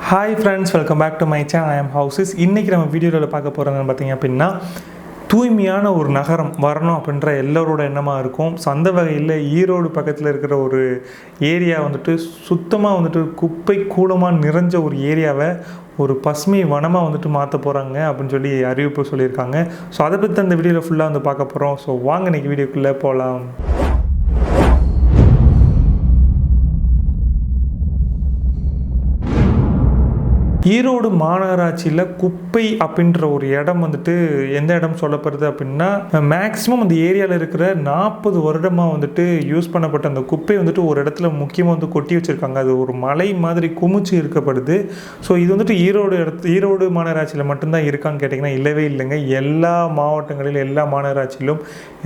Hi friends, welcome back to my channel. I am houses. இன்றைக்கி நம்ம வீடியோவில் பார்க்க போகிறோம்னு பார்த்திங்க அப்படின்னா, தூய்மையான ஒரு நகரம் வரணும் அப்படின்ற எல்லோரோட எண்ணமாக இருக்கும். ஸோ அந்த வகையில் ஈரோடு பக்கத்தில் இருக்கிற ஒரு ஏரியா சுத்தமாக குப்பை கூலமாக நிறைஞ்ச ஒரு ஏரியாவை ஒரு பசுமை வனமாக மாற்ற போகிறாங்க அப்படின்னு சொல்லி அறிவிப்பு சொல்லியிருக்காங்க. ஸோ அதை பற்றி அந்த வீடியோவில் ஃபுல்லாக பார்க்க போகிறோம். ஸோ வாங்க இன்றைக்கி வீடியோக்குள்ளே போகலாம். ஈரோடு மாநகராட்சியில் குப்பை அப்படின்ற ஒரு இடம் எந்த இடம் சொல்லப்படுது அப்படின்னா, மேக்ஸிமம் அந்த ஏரியாவில் இருக்கிற 40 வருடமாக யூஸ் பண்ணப்பட்ட அந்த குப்பை ஒரு இடத்துல முக்கியமாக கொட்டி வச்சுருக்காங்க. அது ஒரு மலை மாதிரி குமிச்சு இருக்கப்படுது. ஸோ இது ஈரோடு மாநகராட்சியில் மட்டும்தான் இருக்கான்னு கேட்டிங்கன்னா இல்லவே இல்லைங்க. எல்லா மாவட்டங்களிலும் எல்லா மாநகராட்சியிலும்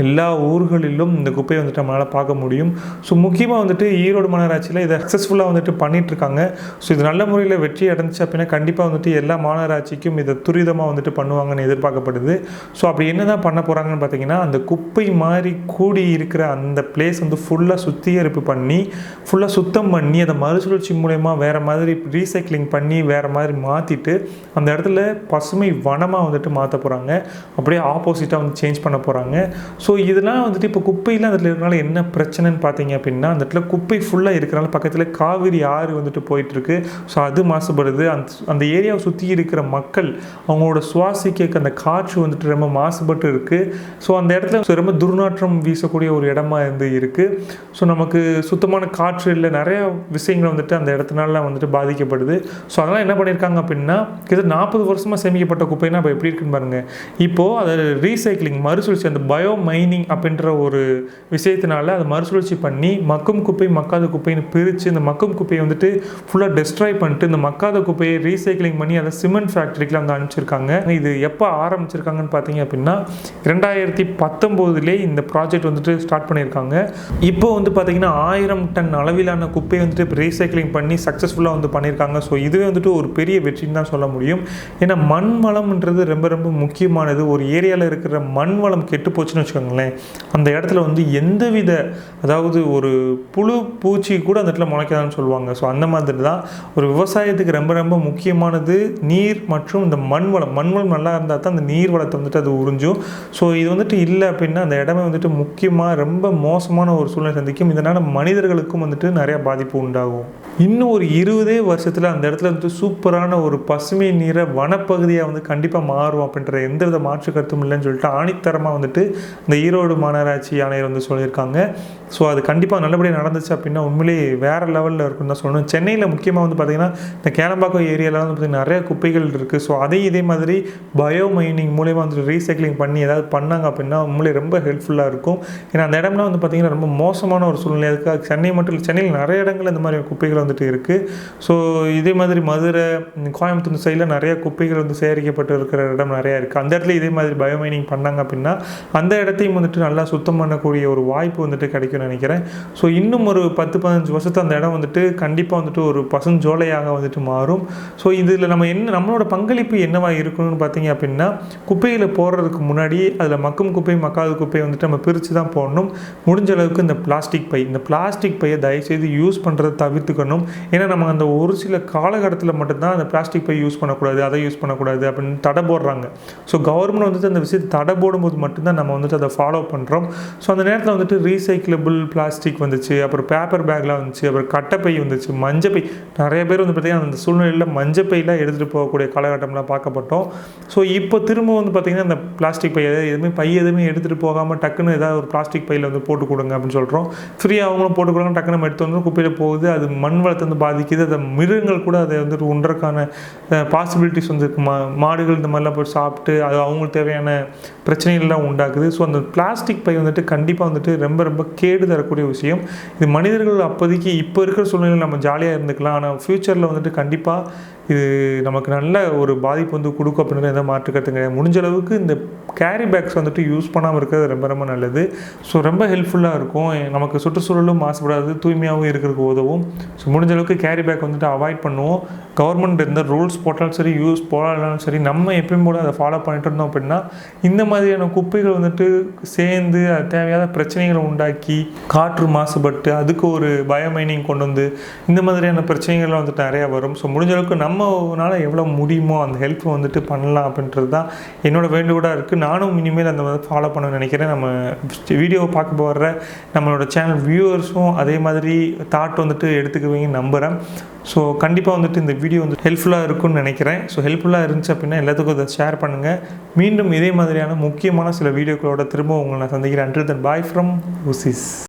எல்லா ஊர்களிலும் இந்த குப்பையை நம்மளால் பார்க்க முடியும். ஸோ முக்கியமாக ஈரோடு மாநகராட்சியில் இதை சக்ஸஸ்ஃபுல்லாக பண்ணிகிட்ருக்காங்க. ஸோ இது நல்ல முறையில் வெற்றி அடைஞ்சிச்சு அப்படின்னா கண்டிப்பாக எல்லா மாநகராட்சிக்கும் இதை துரிதமாக பண்ணுவாங்கன்னு எதிர்பார்க்கப்படுது. ஸோ அப்படி என்ன தான் பண்ண போகிறாங்கன்னு பார்த்தீங்கன்னா, அந்த குப்பை மாதிரி கூடி இருக்கிற அந்த பிளேஸ் ஃபுல்லாக சுத்திகரிப்பு பண்ணி ஃபுல்லாக சுத்தம் பண்ணி அதை மறுசுழற்சி மூலயமா வேறு மாதிரி ரீசைக்ளிங் பண்ணி வேறு மாதிரி மாற்றிட்டு அந்த இடத்துல பசுமை வனமாக மாற்ற போகிறாங்க. அப்படியே ஆப்போசிட்டாக சேஞ்ச் பண்ண போகிறாங்க. ஸோ இதெல்லாம் இப்போ குப்பையில் அந்த இடத்துல இருக்கிறனால என்ன பிரச்சனைன்னு பார்த்தீங்க அப்படின்னா, அந்த இடத்துல குப்பை ஃபுல்லாக இருக்கிறனால பக்கத்தில் காவிரி ஆறு போயிட்டுருக்கு. ஸோ அது மாசுபடுது. அந்த ஏரியாவை சுற்றி இருக்கிற மக்கள் அவங்களோட சுவாசிக்க அந்த காற்று ரொம்ப மாசுபட்டு இருக்குது. ஸோ அந்த இடத்துல ரொம்ப துர்நாற்றம் வீசக்கூடிய ஒரு இடமா இருக்குது. ஸோ நமக்கு சுத்தமான காற்று இல்லை, நிறையா விஷயங்கள் அந்த இடத்துனால பாதிக்கப்படுது. ஸோ அதெல்லாம் என்ன பண்ணியிருக்காங்க அப்படின்னா, இது 40 வருஷமாக சேமிக்கப்பட்ட குப்பைனா இப்போ எப்படி இருக்குன்னு பாருங்கள். இப்போது அதை ரீசைக்ளிங் மறுசுழற்சி அந்த பயோமைனிங் அப்படின்ற ஒரு விஷயத்தினால அதை மறுசுழற்சி பண்ணி மக்கும் குப்பை மக்காத குப்பைன்னு பிரித்து இந்த மக்கும் குப்பையை ஃபுல்லாக டெஸ்ட்ராய் பண்ணிட்டு இந்த மக்காத குப்பையை ரீசைக்ளிங் பண்ணி அதை சிமெண்ட் ஃபேக்ட்ரிக்கெலாம் அனுப்பிச்சிருக்காங்க. இது எப்போ ஆரம்பிச்சிருக்காங்கன்னு பார்த்தீங்க அப்படின்னா 2019 இந்த ப்ராஜெக்ட் ஸ்டார்ட் பண்ணியிருக்காங்க. இப்போ பார்த்தீங்கன்னா 1000 டன் அளவிலான குப்பையை இப்போ ரீசைக்ளிங் பண்ணி சக்ஸஸ்ஃபுல்லாக பண்ணியிருக்காங்க. ஸோ இதுவே ஒரு பெரிய வெற்றின்னு தான் சொல்ல முடியும். ஏன்னா மண் வளம்ன்றது ரொம்ப ரொம்ப முக்கியமானது. ஒரு ஏரியாவில் இருக்கிற மண் வளம் கெட்டு போச்சுன்னு வச்சுக்கோங்களேன், அந்த இடத்துல எந்தவித அதாவது ஒரு புழு பூச்சி கூட அந்த இடத்துல முளைக்காதான்னு சொல்லுவாங்க. ஸோ அந்த மாதிரி தான் ஒரு விவசாயத்துக்கு ரொம்ப ரொம்ப முக்கியமானது நீர் மற்றும் இந்த மண் வளம் நல்லா இருந்தால் தான் அந்த நீர் வளத்தை அது உறிஞ்சும். ஸோ இது இல்லை அப்படின்னா அந்த இடமே முக்கியமாக ரொம்ப மோசமான ஒரு சூழ்நிலை சந்திக்கும். இதனால் மனிதர்களுக்கும் நிறையா பாதிப்பு உண்டாகும். இன்னும் ஒரு 20 வருஷத்தில் அந்த இடத்துல சூப்பரான ஒரு பசுமை நீரை வனப்பகுதியாக கண்டிப்பாக மாறும் அப்படின்ற எந்தவித மாற்று கருத்தும் இல்லைன்னு சொல்லிட்டு ஆணித்தரமாக இந்த ஈரோடு மாநகராட்சி ஆணையர் சொல்லியிருக்காங்க. ஸோ அது கண்டிப்பாக நல்லபடியாக நடந்துச்சு அப்படின்னா உண்மையிலேயே வேறு லெவலில் இருக்குன்னு தான் சொல்லணும். சென்னையில் முக்கியமாக பார்த்தீங்கன்னா இந்த கேளம்பாக்கம் ஏரியாவில் பார்த்தீங்கன்னா நிறைய குப்பைகள் இருக்குது. ஸோ அதையும் இதே மாதிரி பயோமைனிங் மூலயமா ரீசைக்ளிங் பண்ணி ஏதாவது பண்ணாங்க அப்படின்னா உண்மையிலே ரொம்ப ஹெல்ப்ஃபுல்லாக இருக்கும். ஏன்னா அந்த இடம்லாம் பார்த்தீங்கன்னா ரொம்ப மோசமான ஒரு சூழ்நிலை. அதுக்காக சென்னை மட்டும் இல்லை, சென்னையில் நிறைய இடங்கள் இந்த மாதிரி குப்பைகள் இருக்குது. ஸோ இதே மாதிரி மதுரை, கோயம்புத்தூர் சைடில் நிறைய குப்பைகள் சேகரிக்கப்பட்டு இருக்கிற இடம் நிறையா இருக்குது. அந்த இடத்துல இதே மாதிரி பயோமைனிங் பண்ணாங்க அப்படின்னா அந்த இடத்தையும் நல்லா சுத்தம் பண்ணக்கூடிய ஒரு வாய்ப்பு கிடைக்கும்னு நினைக்கிறேன். ஸோ இன்னும் ஒரு 10-15 வருஷத்து அந்த இடம் கண்டிப்பாக ஒரு பசுஞ்சோலையாக மாறும். ஸோ இதில் நம்மளோட பங்களிப்பு என்னவாக இருக்கணும்னு பார்த்தீங்க அப்படின்னா, குப்பையில் போடுறதுக்கு முன்னாடி அதில் மக்கும் குப்பை மக்காத குப்பை நம்ம பிரித்து தான் போடணும். முடிஞ்ச அளவுக்கு இந்த பிளாஸ்டிக் பையை தயவுசெய்து யூஸ் பண்ணுறதை தவிர்த்துக்கணும். ஏன்னா நம்ம அந்த ஒரு சில காலகட்டத்தில் மட்டும்தான் அந்த பிளாஸ்டிக் பை யூஸ் பண்ணக்கூடாது, அதை யூஸ் பண்ணக்கூடாது அப்படின்னு தடை போடுறாங்க. ஸோ கவர்மெண்ட் அந்த விஷயத்தை தடை போடும்போது மட்டும்தான் நம்ம அதை ஃபாலோ பண்ணுறோம். ஸோ அந்த நேரத்தில் ரீசைக்கிளபிள் பிளாஸ்டிக் வந்துச்சு, அப்புறம் பேப்பர் பேக்லாம் வந்துச்சு, அப்புறம் கட்டைப்பை வந்துச்சு, மஞ்சப்பை. நிறைய பேர் பார்த்தீங்கன்னா அந்த சூழ்நிலையில் மஞ்சப்பையெல்லாம் எடுத்துகிட்டு போகக்கூடிய காலகட்டம்லாம் பார்க்கப்பட்டோம். ஸோ இப்போ திரும்ப பார்த்தீங்கன்னா அந்த பிளாஸ்டிக் பை எதுவுமே எடுத்துகிட்டு போகாமல் டக்குன்னு ஏதாவது ஒரு பிளாஸ்டிக் பையில் போட்டு கொடுங்க அப்படின்னு சொல்கிறோம். ஃப்ரீயாக அவங்களும் போட்டு கொடுங்க, டக்குன்னு நம்ம எடுத்து குப்பையில் போகுது. அது மண் வளத்தை பாதிக்குது. அதை மிருகங்கள் கூட அதை உண்றதுக்கான பாசிபிலிட்டிஸ் மாடுகள் இந்த மாதிரிலாம் போய் சாப்பிட்டு அது அவங்களுக்கு தேவையான பிரச்சனைகள்லாம் உண்டாக்குது. ஸோ அந்த பிளாஸ்டிக் பை கண்டிப்பாக ரொம்ப ரொம்ப கேடு தரக்கூடிய விஷயம். இது மனிதர்கள் அப்போதைக்கு இப்போ இருக்கிற சூழ்நிலையில் நம்ம ஜாலியாக இருந்துக்கலாம். ஆனால் ஃப்யூச்சரில் கண்டிப்பாக இது நமக்கு நல்ல ஒரு பாதிப்பு கொடுக்கும் அப்படின்ற எந்த மாற்று கருத்து கிடையாது. முடிஞ்ச அளவுக்கு இந்த கேரி பேக்ஸ் யூஸ் பண்ணாமல் இருக்கிறது ரொம்ப ரொம்ப நல்லது. ஸோ ரொம்ப ஹெல்ப்ஃபுல்லாக இருக்கும். நமக்கு சுற்றுச்சூழலும் மாசுபடாது, தூய்மையாகவும் இருக்கிறதுக்கு உதவும். ஸோ முடிஞ்ச அளவுக்கு கேரி பேக் அவாய்ட் பண்ணுவோம். கவர்மெண்ட் எந்த ரூல்ஸ் போட்டாலும் சரி, யூஸ் போடாலும் சரி, நம்ம எப்பயும் போல அதை ஃபாலோ பண்ணிட்டு இருந்தோம் அப்படின்னா இந்த மாதிரியான குப்பைகள் சேர்ந்து அது தேவையான பிரச்சனைகளை உண்டாக்கி காற்று மாசுபட்டு அதுக்கு ஒரு பயோமைனிங் கொண்டு இந்த மாதிரியான பிரச்சனைகள்லாம் நிறையா வரும். ஸோ முடிஞ்ச அளவுக்கு நம்மனால எவ்வளோ முடியுமோ அந்த ஹெல்ப் வந்துட்டு பண்ணலாம் அப்படின்றது தான் என்னோடய வேண்டுகோளாக இருக்குது. நானும் இனிமேல் அந்த மாதிரி ஃபாலோ பண்ண நினைக்கிறேன். நம்ம வீடியோவை பார்க்க போகிற நம்மளோட சேனல் வியூவர்ஸும் அதே மாதிரி தாட் வந்துட்டு எடுத்துக்குவீங்கன்னு நம்புகிறேன். ஸோ கண்டிப்பாக வந்துட்டு இந்த வீடியோ வந்து ஹெல்ப்ஃபுல்லாக இருக்கும்னு நினைக்கிறேன். ஸோ ஹெல்ப்ஃபுல்லாக இருந்துச்சு அப்படின்னா எல்லாத்துக்கும் இதை ஷேர் பண்ணுங்கள். மீண்டும் இதே மாதிரியான முக்கியமான சில வீடியோக்களோட திரும்ப உங்களை நான் சந்திக்கிறேன். Until then, bye from Usis.